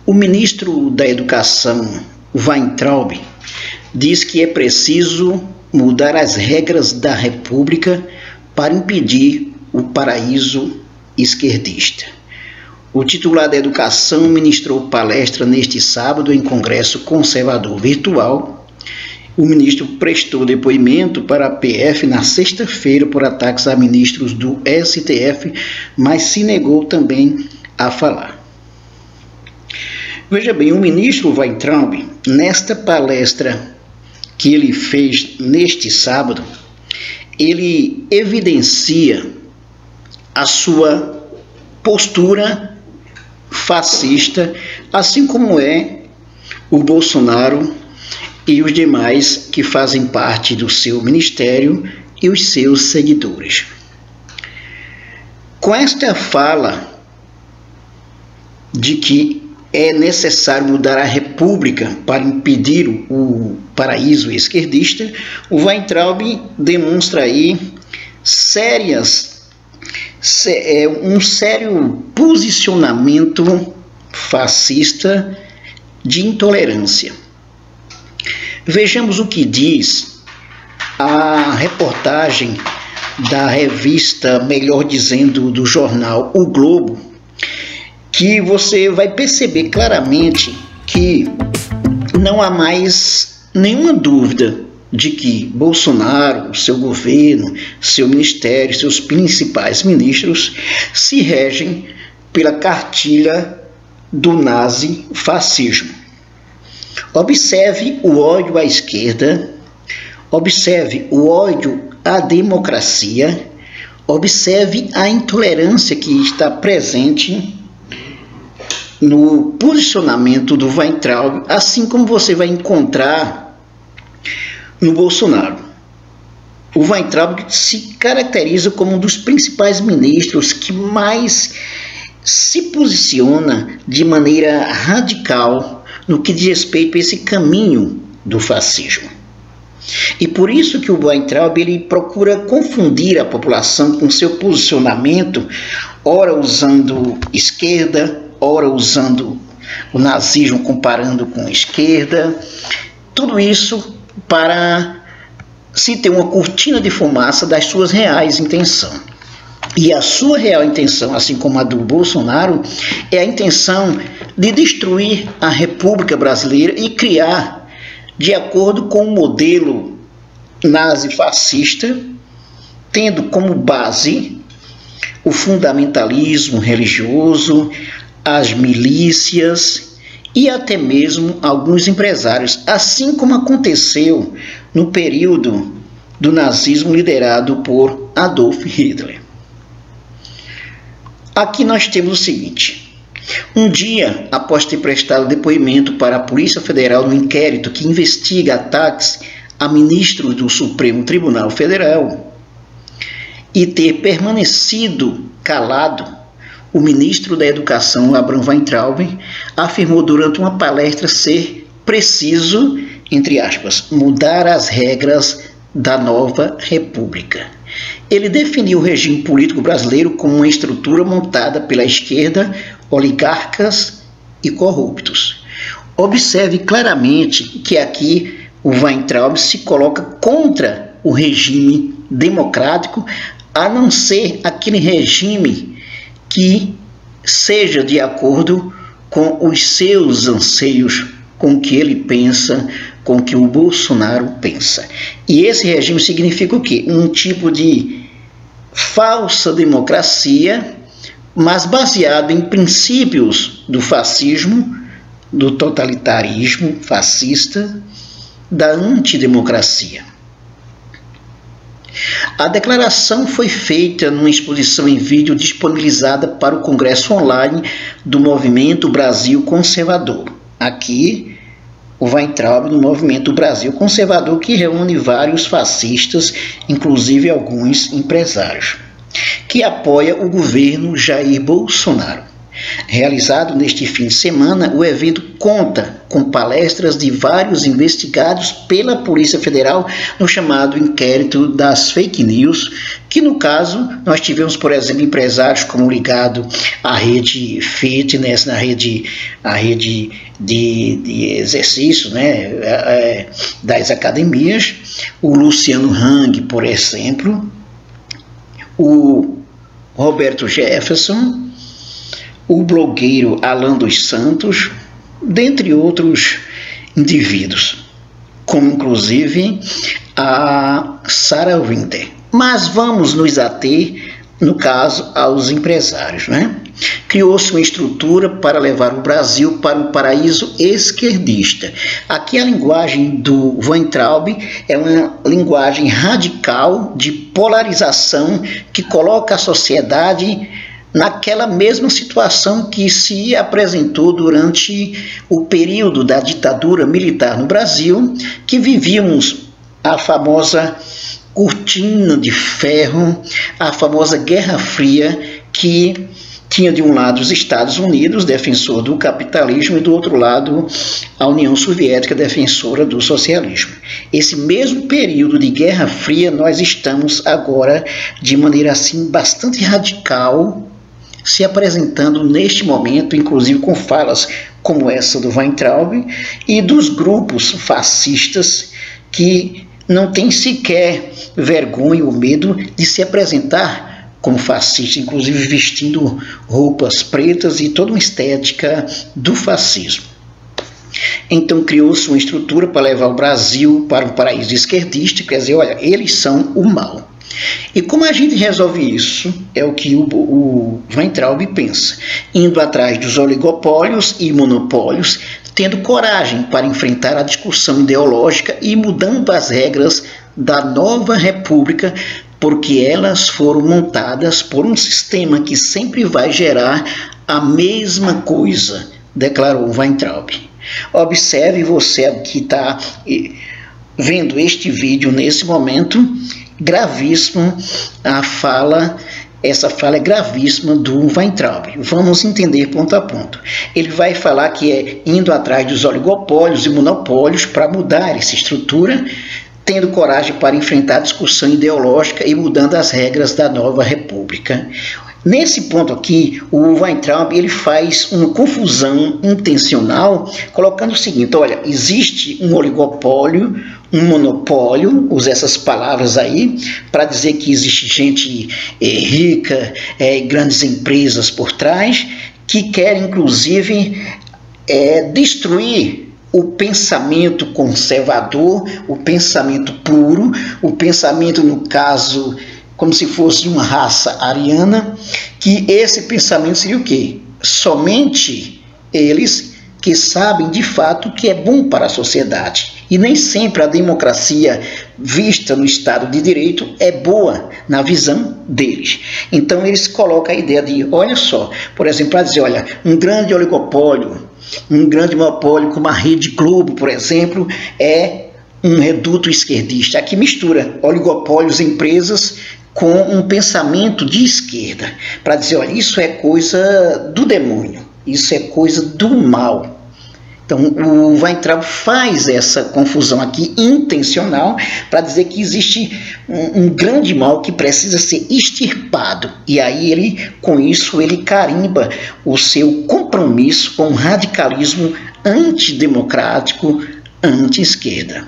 O ministro da Educação, Weintraub, diz que é preciso mudar as regras da República para impedir o paraíso esquerdista. O titular da Educação ministrou palestra neste sábado em Congresso Conservador Virtual. O ministro prestou depoimento para a PF na sexta-feira por ataques a ministros do STF, mas se negou também a falar. Veja bem, o ministro Weintraub, nesta palestra que ele fez neste sábado, ele evidencia a sua postura fascista, assim como é o Bolsonaro e os demais que fazem parte do seu ministério e os seus seguidores. Com esta fala de que é necessário mudar a República para impedir o paraíso esquerdista, o Weintraub demonstra aí um sério posicionamento fascista de intolerância. Vejamos o que diz a reportagem da revista, melhor dizendo, do jornal O Globo, que você vai perceber claramente que não há mais nenhuma dúvida de que Bolsonaro, seu governo, seu ministério, seus principais ministros se regem pela cartilha do nazifascismo. Observe o ódio à esquerda, observe o ódio à democracia, observe a intolerância que está presente no posicionamento do Weintraub, assim como você vai encontrar no Bolsonaro. O Weintraub se caracteriza como um dos principais ministros que mais se posiciona de maneira radical no que diz respeito a esse caminho do fascismo. E por isso que o Weintraub ele procura confundir a população com seu posicionamento, ora usando esquerda, ora usando o nazismo comparando com a esquerda, tudo isso para se ter uma cortina de fumaça das suas reais intenções. E a sua real intenção, assim como a do Bolsonaro, é a intenção de destruir a República Brasileira e criar, de acordo com o modelo nazifascista, tendo como base o fundamentalismo religioso, as milícias e até mesmo alguns empresários, assim como aconteceu no período do nazismo liderado por Adolf Hitler. Aqui nós temos o seguinte: um dia após ter prestado depoimento para a Polícia Federal no inquérito que investiga ataques a ministros do Supremo Tribunal Federal e ter permanecido calado, o ministro da Educação, Abraham Weintraub, afirmou durante uma palestra ser preciso, entre aspas, mudar as regras da nova República. Ele definiu o regime político brasileiro como uma estrutura montada pela esquerda, oligarcas e corruptos. Observe claramente que aqui o Weintraub se coloca contra o regime democrático, a não ser aquele regime que seja de acordo com os seus anseios, com o que ele pensa, com o que o Bolsonaro pensa. E esse regime significa o quê? Um tipo de falsa democracia, mas baseado em princípios do fascismo, do totalitarismo fascista, da antidemocracia. A declaração foi feita numa exposição em vídeo disponibilizada para o Congresso Online do Movimento Brasil Conservador. Aqui, o Weintraub no Movimento Brasil Conservador, que reúne vários fascistas, inclusive alguns empresários, que apoia o governo Jair Bolsonaro. Realizado neste fim de semana, o evento conta com palestras de vários investigados pela Polícia Federal no chamado inquérito das fake news, que no caso nós tivemos, por exemplo, empresários como ligado à rede fitness, a rede de exercício, né, das academias, o Luciano Hang, por exemplo, o Roberto Jefferson, o blogueiro Alan dos Santos, dentre outros indivíduos, como inclusive a Sarah Winter. Mas vamos nos ater, no caso, aos empresários, né? Criou-se uma estrutura para levar o Brasil para um paraíso esquerdista. Aqui a linguagem do Weintraub é uma linguagem radical de polarização que coloca a sociedade naquela mesma situação que se apresentou durante o período da ditadura militar no Brasil, que vivíamos a famosa cortina de ferro, a famosa Guerra Fria, que tinha de um lado os Estados Unidos, defensor do capitalismo, e do outro lado a União Soviética, defensora do socialismo. Esse mesmo período de Guerra Fria nós estamos agora de maneira assim bastante radical se apresentando neste momento, inclusive com falas como essa do Weintraub e dos grupos fascistas que não têm sequer vergonha ou medo de se apresentar como fascista, inclusive vestindo roupas pretas e toda uma estética do fascismo. Então criou-se uma estrutura para levar o Brasil para um paraíso esquerdista, quer dizer, olha, eles são o mal. E como a gente resolve isso? É o que o Weintraub pensa, indo atrás dos oligopólios e monopólios, tendo coragem para enfrentar a discussão ideológica e mudando as regras da nova república, porque elas foram montadas por um sistema que sempre vai gerar a mesma coisa, declarou Weintraub. Observe, você que está vendo este vídeo nesse momento, gravíssimo essa fala é gravíssima do Weintraub. Vamos entender ponto a ponto. Ele vai falar que é indo atrás dos oligopólios e monopólios para mudar essa estrutura, tendo coragem para enfrentar a discussão ideológica e mudando as regras da nova república. Nesse ponto aqui, o Weintraub ele faz uma confusão intencional, colocando o seguinte: olha, existe um oligopólio, um monopólio, usa essas palavras aí, para dizer que existe gente rica, grandes empresas por trás, que querem inclusive destruir o pensamento conservador, o pensamento puro, o pensamento, no caso, como se fosse uma raça ariana, que esse pensamento seria o quê? Somente eles que sabem de fato o que é bom para a sociedade. E nem sempre a democracia vista no Estado de Direito é boa na visão deles. Então eles colocam a ideia de, olha só, por exemplo, para dizer, olha, um grande oligopólio, um grande monopólio como a Rede Globo, por exemplo, é um reduto esquerdista. Aqui mistura oligopólios, empresas, com um pensamento de esquerda, para dizer, olha, isso é coisa do demônio, isso é coisa do mal. Então o Weintraub faz essa confusão aqui intencional para dizer que existe um grande mal que precisa ser extirpado, e aí ele, com isso, ele carimba o seu compromisso com o radicalismo antidemocrático, anti-esquerda.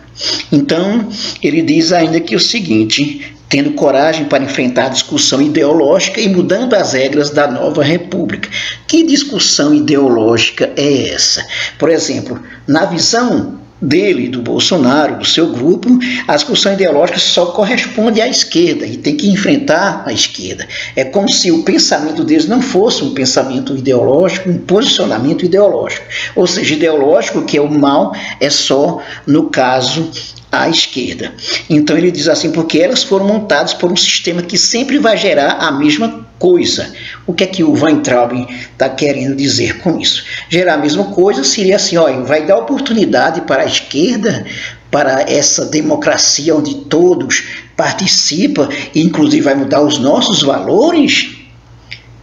Então ele diz ainda que o seguinte: tendo coragem para enfrentar a discussão ideológica e mudando as regras da nova república. Que discussão ideológica é essa? Por exemplo, na visão dele, do Bolsonaro, do seu grupo, a discussão ideológica só corresponde à esquerda e tem que enfrentar a esquerda. É como se o pensamento deles não fosse um pensamento ideológico, um posicionamento ideológico. Ou seja, ideológico, que é o mal, é só, no caso, à esquerda. Então ele diz assim, porque elas foram montadas por um sistema que sempre vai gerar a mesma coisa. O que é que o Weintraub está querendo dizer com isso? Gerar a mesma coisa seria assim, olha, vai dar oportunidade para a esquerda, para essa democracia onde todos participam, e inclusive vai mudar os nossos valores.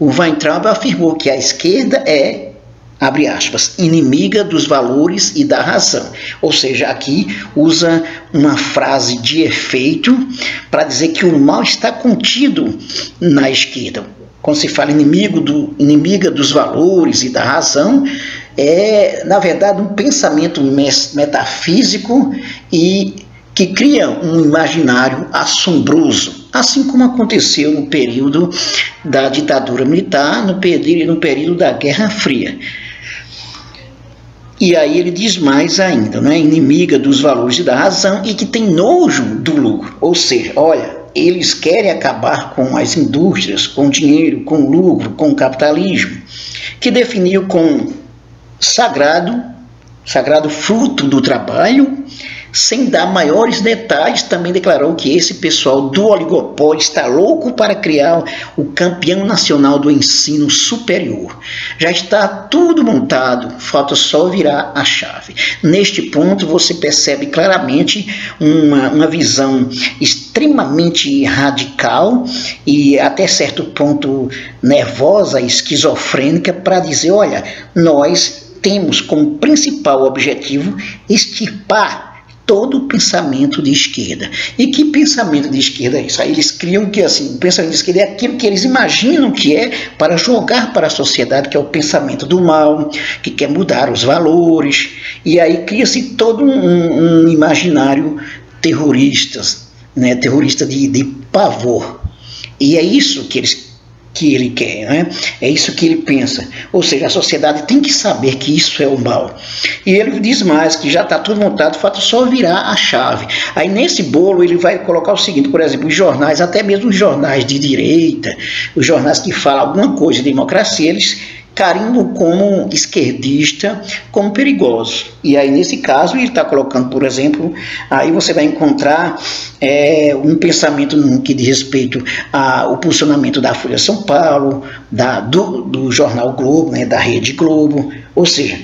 o Weintraub afirmou que a esquerda é, abre aspas, inimiga dos valores e da razão. Ou seja, aqui usa uma frase de efeito para dizer que o mal está contido na esquerda. Quando se fala inimiga dos valores e da razão, é, na verdade, um pensamento metafísico e que cria um imaginário assombroso, assim como aconteceu no período da ditadura militar, no período da Guerra Fria. E aí ele diz mais ainda, né? Inimiga dos valores e da razão e que tem nojo do lucro. Ou seja, olha, eles querem acabar com as indústrias, com o dinheiro, com o lucro, com o capitalismo, que definiu como sagrado fruto do trabalho. Sem dar maiores detalhes, também declarou que esse pessoal do oligopólio está louco para criar o campeão nacional do ensino superior. Já está tudo montado, falta só virar a chave. Neste ponto, você percebe claramente uma visão extremamente radical e até certo ponto nervosa, esquizofrênica, para dizer, olha, nós temos como principal objetivo extirpar todo o pensamento de esquerda. E que pensamento de esquerda é isso? Aí eles criam que assim, o pensamento de esquerda é aquilo que eles imaginam que é para jogar para a sociedade, que é o pensamento do mal, que quer mudar os valores, e aí cria-se todo um imaginário terrorista, né? Terrorista de pavor. E é isso que ele quer, né? É isso que ele pensa. Ou seja, a sociedade tem que saber que isso é o mal. E ele diz mais, que já está tudo montado, falta só virar a chave. Aí nesse bolo ele vai colocar o seguinte, por exemplo, os jornais, até mesmo os jornais de direita, os jornais que falam alguma coisa de democracia, eles carimbam como esquerdista, como perigoso. E aí nesse caso ele está colocando, por exemplo, aí você vai encontrar um pensamento que diz respeito ao posicionamento da Folha de São Paulo, do jornal Globo, né, da Rede Globo. Ou seja,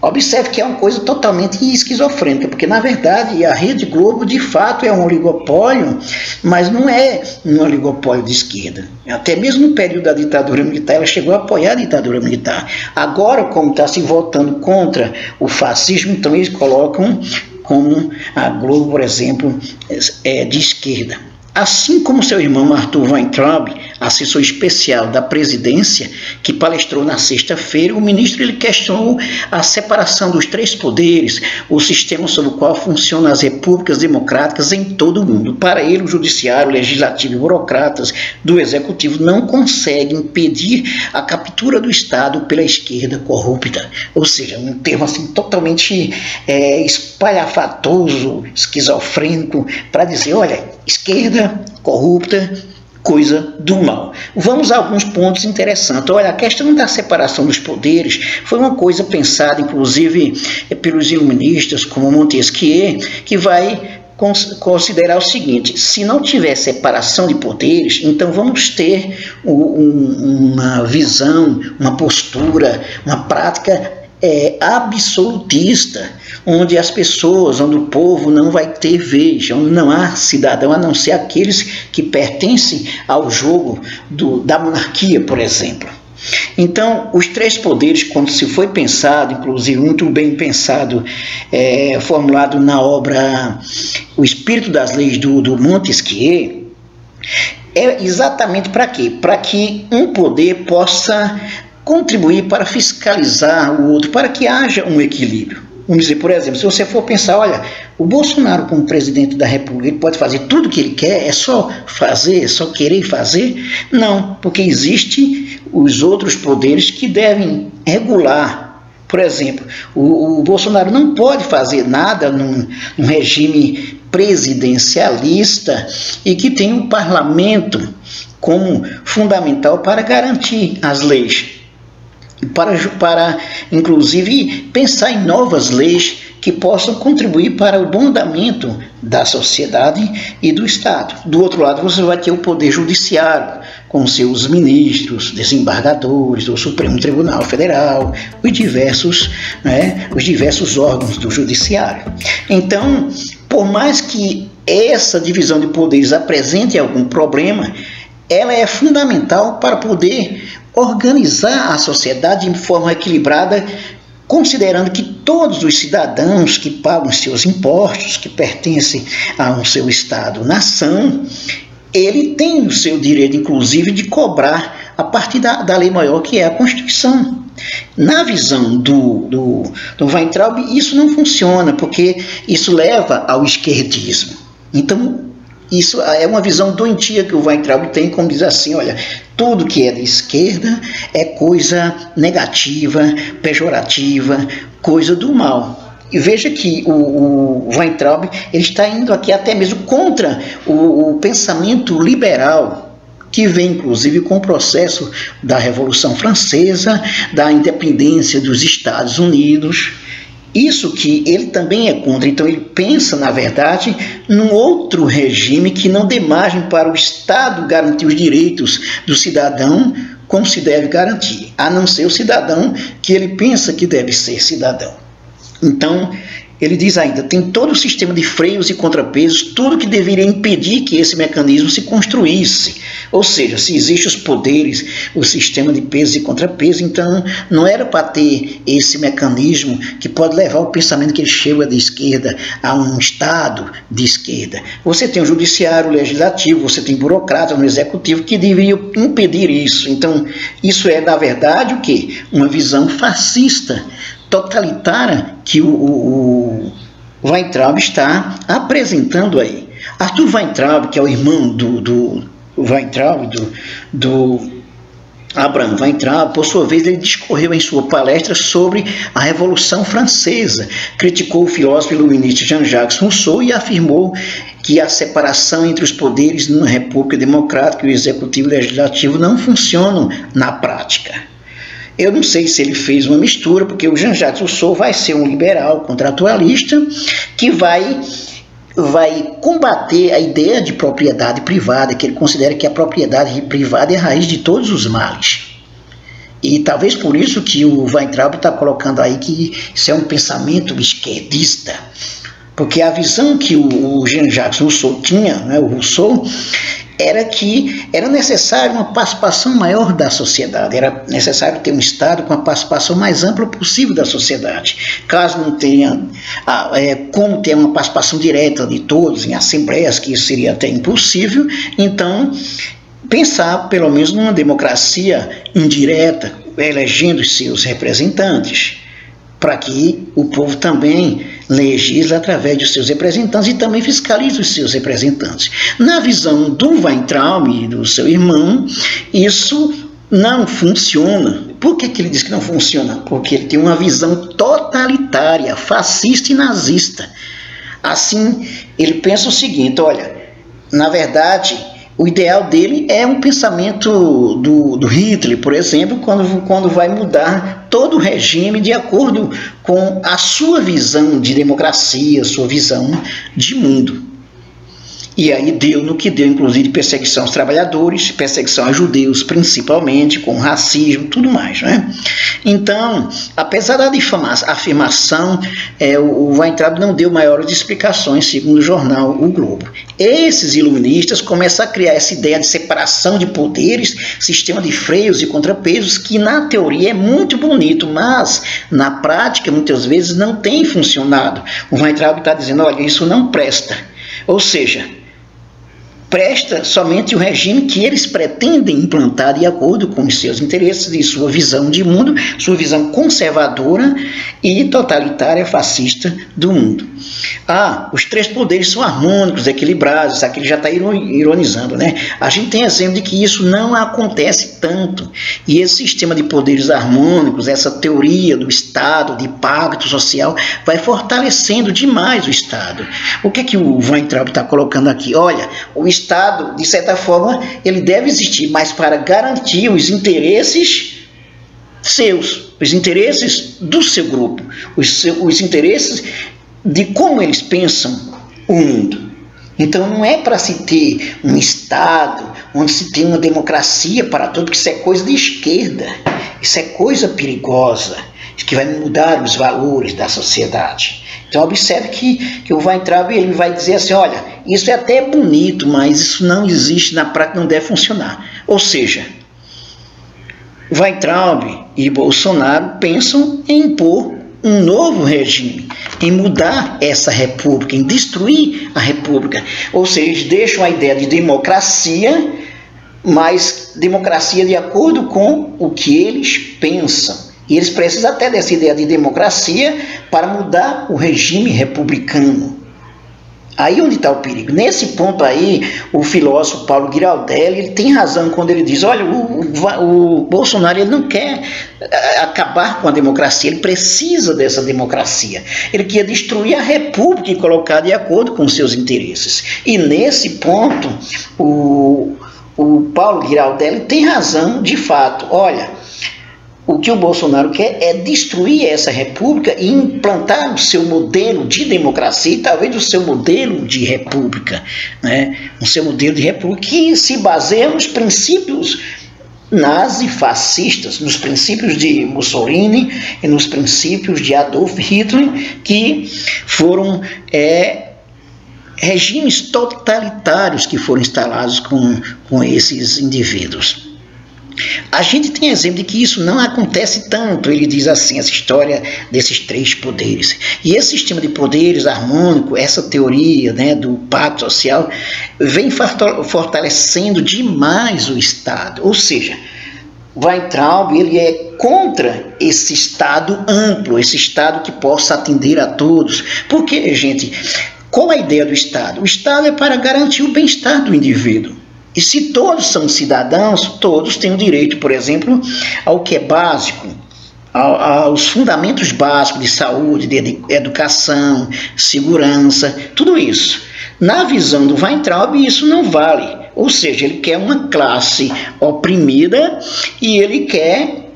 observe que é uma coisa totalmente esquizofrênica, porque na verdade a Rede Globo de fato é um oligopólio, mas não é um oligopólio de esquerda. Até mesmo no período da ditadura militar ela chegou a apoiar a ditadura militar. Agora, como está se voltando contra o fascismo, então eles colocam como a Globo, por exemplo, de esquerda. Assim como seu irmão Arthur Weintraub, assessor especial da presidência, que palestrou na sexta-feira, o ministro ele questionou a separação dos três poderes, o sistema sob o qual funcionam as repúblicas democráticas em todo o mundo. Para ele, o judiciário, o legislativo e burocratas do executivo não conseguem impedir a captura do Estado pela esquerda corrupta. Ou seja, um termo assim totalmente espalhafatoso, esquizofrênico, para dizer, olha, esquerda corrupta, coisa do mal. Vamos a alguns pontos interessantes. Olha, a questão da separação dos poderes foi uma coisa pensada, inclusive, pelos iluministas, como Montesquieu, que vai considerar o seguinte: se não tiver separação de poderes, então vamos ter uma visão, uma postura, uma prática absolutista, onde as pessoas, onde o povo não vai ter vez, onde não há cidadão a não ser aqueles que pertencem ao jogo da monarquia, por exemplo. Então, os três poderes, quando se foi pensado, inclusive muito bem pensado, formulado na obra O Espírito das Leis do Montesquieu, é exatamente para quê? Para que um poder possa contribuir para fiscalizar o outro, para que haja um equilíbrio. Vamos dizer, por exemplo, se você for pensar, olha, o Bolsonaro como presidente da República, ele pode fazer tudo o que ele quer, é só fazer, é só querer fazer? Não, porque existem os outros poderes que devem regular. Por exemplo, o Bolsonaro não pode fazer nada num regime presidencialista e que tem o parlamento como fundamental para garantir as leis. Para inclusive pensar em novas leis que possam contribuir para o bom andamento da sociedade e do Estado. Do outro lado, você vai ter o Poder Judiciário, com seus ministros, desembargadores do Supremo Tribunal Federal, os diversos órgãos do Judiciário. Então, por mais que essa divisão de poderes apresente algum problema, ela é fundamental para poder organizar a sociedade de forma equilibrada, considerando que todos os cidadãos que pagam seus impostos, que pertencem a um seu Estado-nação, ele tem o seu direito, inclusive, de cobrar a partir da lei maior, que é a Constituição. Na visão do Weintraub, isso não funciona, porque isso leva ao esquerdismo. Então, isso é uma visão doentia que o Weintraub tem, como diz assim, olha, tudo que é de esquerda é coisa negativa, pejorativa, coisa do mal. E veja que o Weintraub ele está indo aqui até mesmo contra o pensamento liberal, que vem inclusive com o processo da Revolução Francesa, da independência dos Estados Unidos. Isso que ele também é contra. Então ele pensa, na verdade, num outro regime que não dê margem para o Estado garantir os direitos do cidadão como se deve garantir, a não ser o cidadão que ele pensa que deve ser cidadão. Então, ele diz ainda, tem todo o sistema de freios e contrapesos, tudo que deveria impedir que esse mecanismo se construísse. Ou seja, se existem os poderes, o sistema de pesos e contrapesos, então não era para ter esse mecanismo que pode levar o pensamento que ele chega de esquerda a um Estado de esquerda. Você tem o judiciário, o legislativo, você tem burocratas no executivo que deveriam impedir isso. Então, isso é, na verdade, o quê? Uma visão fascista, totalitária, que o Weintraub está apresentando aí. Arthur Weintraub, que é o irmão do Abraham Weintraub, por sua vez, ele discorreu em sua palestra sobre a Revolução Francesa, criticou o filósofo iluminista Jean-Jacques Rousseau e afirmou que a separação entre os poderes numa república democrática e o executivo e o legislativo não funcionam na prática. Eu não sei se ele fez uma mistura, porque o Jean-Jacques Rousseau vai ser um liberal contratualista que vai combater a ideia de propriedade privada, que ele considera que a propriedade privada é a raiz de todos os males. E talvez por isso que o Weintraub está colocando aí que isso é um pensamento esquerdista, porque a visão que o Jean-Jacques Rousseau tinha, né, o Rousseau, era que era necessário uma participação maior da sociedade, era necessário ter um Estado com a participação mais ampla possível da sociedade. Caso não tenha como ter uma participação direta de todos em assembleias, que isso seria até impossível, então pensar pelo menos numa democracia indireta, elegendo os seus representantes, para que o povo também legisle através dos seus representantes e também fiscalize os seus representantes. Na visão do Weintraub e do seu irmão, isso não funciona. Por que ele diz que não funciona? Porque ele tem uma visão totalitária, fascista e nazista. Assim, ele pensa o seguinte, olha, na verdade, o ideal dele é um pensamento do Hitler, por exemplo, quando vai mudar todo o regime de acordo com a sua visão de democracia, sua visão de mundo. E aí deu no que deu, inclusive perseguição aos trabalhadores, perseguição a judeus, principalmente, com racismo, tudo mais, né? Então, apesar da afirmação, o Weintraub não deu maiores explicações, segundo o jornal O Globo. Esses iluministas começam a criar essa ideia de separação de poderes, sistema de freios e contrapesos, que na teoria é muito bonito, mas na prática, muitas vezes, não tem funcionado. O Weintraub está dizendo, olha, isso não presta. Ou seja, presta somente o regime que eles pretendem implantar de acordo com os seus interesses e sua visão de mundo, sua visão conservadora e totalitária fascista do mundo. Os três poderes são harmônicos, equilibrados, aqui ele já está ironizando, né? A gente tem exemplo de que isso não acontece tanto. E esse sistema de poderes harmônicos, essa teoria do Estado, de pacto social, vai fortalecendo demais o Estado. O que é que o Weintraub está colocando aqui? Olha, o Estado, de certa forma, ele deve existir, mas para garantir os interesses seus, os interesses do seu grupo, os interesses de como eles pensam o mundo. Então não é para se ter um Estado onde se tem uma democracia para todos, porque isso é coisa de esquerda, isso é coisa perigosa, que vai mudar os valores da sociedade. Então observe que o Weintraub ele vai dizer assim, olha, isso é até bonito, mas isso não existe na prática, não deve funcionar. Ou seja, Weintraub e Bolsonaro pensam em impor um novo regime, em mudar essa república, em destruir a república. Ou seja, eles deixam a ideia de democracia, mas democracia de acordo com o que eles pensam. E eles precisam até dessa ideia de democracia para mudar o regime republicano. Aí onde está o perigo. Nesse ponto aí, o filósofo Paulo Giraldelli, ele tem razão quando ele diz, olha, o Bolsonaro ele não quer acabar com a democracia, ele precisa dessa democracia. Ele quer destruir a república e colocar de acordo com seus interesses. E nesse ponto, o Paulo Giraldelli tem razão de fato. Olha, o que o Bolsonaro quer é destruir essa república e implantar o seu modelo de democracia e talvez o seu modelo de república, né? O seu modelo de república que se baseia nos princípios nazi-fascistas, nos princípios de Mussolini e nos princípios de Adolf Hitler, que foram regimes totalitários que foram instalados com esses indivíduos. A gente tem exemplo de que isso não acontece tanto. Ele diz assim, essa história desses três poderes. E esse sistema de poderes harmônico, essa teoria, né, do pacto social, vem fortalecendo demais o Estado. Ou seja, Weintraub ele é contra esse Estado amplo, esse Estado que possa atender a todos. Porque, gente, qual a ideia do Estado? O Estado é para garantir o bem-estar do indivíduo. E se todos são cidadãos, todos têm o direito, por exemplo, ao que é básico, aos fundamentos básicos de saúde, de educação, segurança, tudo isso. Na visão do Weintraub, isso não vale. Ou seja, ele quer uma classe oprimida e ele quer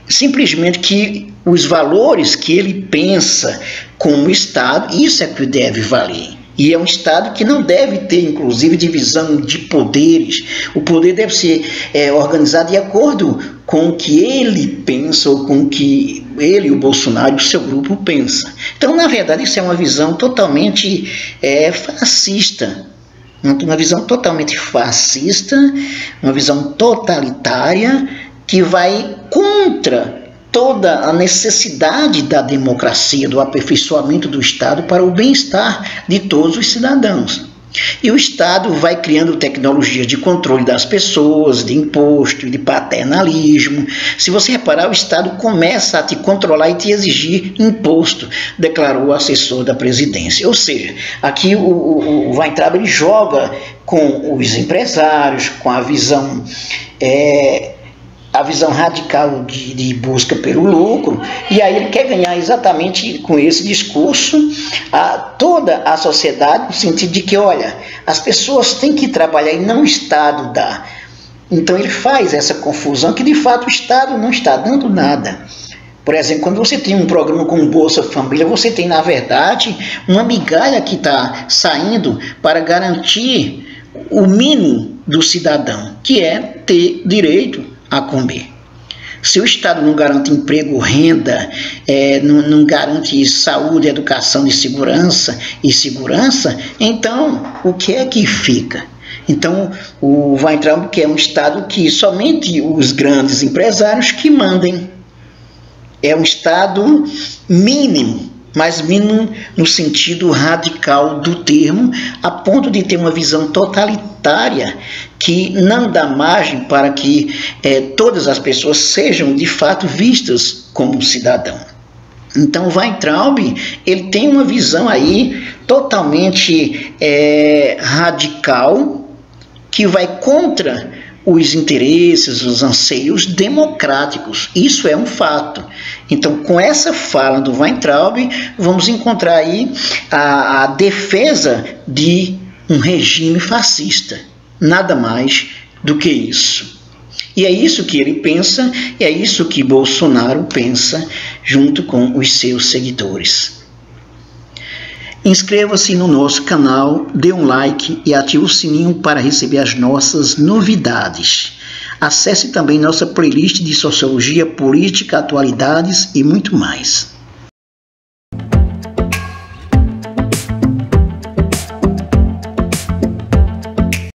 simplesmente que os valores que ele pensa como Estado, isso é que deve valer. E é um Estado que não deve ter, inclusive, divisão de poderes. O poder deve ser organizado de acordo com o que ele pensa ou com o que ele, o Bolsonaro e o seu grupo pensa. Então, na verdade, isso é uma visão totalmente fascista. Uma visão totalmente fascista, uma visão totalitária que vai contra toda a necessidade da democracia, do aperfeiçoamento do Estado para o bem-estar de todos os cidadãos. E o Estado vai criando tecnologias de controle das pessoas, de imposto, de paternalismo. Se você reparar, o Estado começa a te controlar e te exigir imposto, declarou o assessor da presidência. Ou seja, aqui o Weintraub ele joga com os empresários, com a visão radical de busca pelo lucro, e aí ele quer ganhar exatamente com esse discurso toda a sociedade, no sentido de que, olha, as pessoas têm que trabalhar e não o Estado dá. Então ele faz essa confusão que de fato o Estado não está dando nada. Por exemplo, quando você tem um programa como Bolsa Família, você tem, na verdade, uma migalha que está saindo para garantir o mínimo do cidadão, que é ter direito a comer. Se o Estado não garante emprego, renda, não garante saúde, educação e segurança, então o que é que fica? Então o Weintraub quer um Estado que somente os grandes empresários que mandem. É um Estado mínimo, mas mínimo no sentido radical do termo, a ponto de ter uma visão totalitária que não dá margem para que todas as pessoas sejam de fato vistas como cidadão. Então o Weintraub ele tem uma visão aí totalmente radical, que vai contra os interesses, os anseios democráticos. Isso é um fato. Então, com essa fala do Weintraub, vamos encontrar aí a defesa de um regime fascista. Nada mais do que isso. E é isso que ele pensa, e é isso que Bolsonaro pensa, junto com os seus seguidores. Inscreva-se no nosso canal, dê um like e ative o sininho para receber as nossas novidades. Acesse também nossa playlist de Sociologia, Política, Atualidades e muito mais.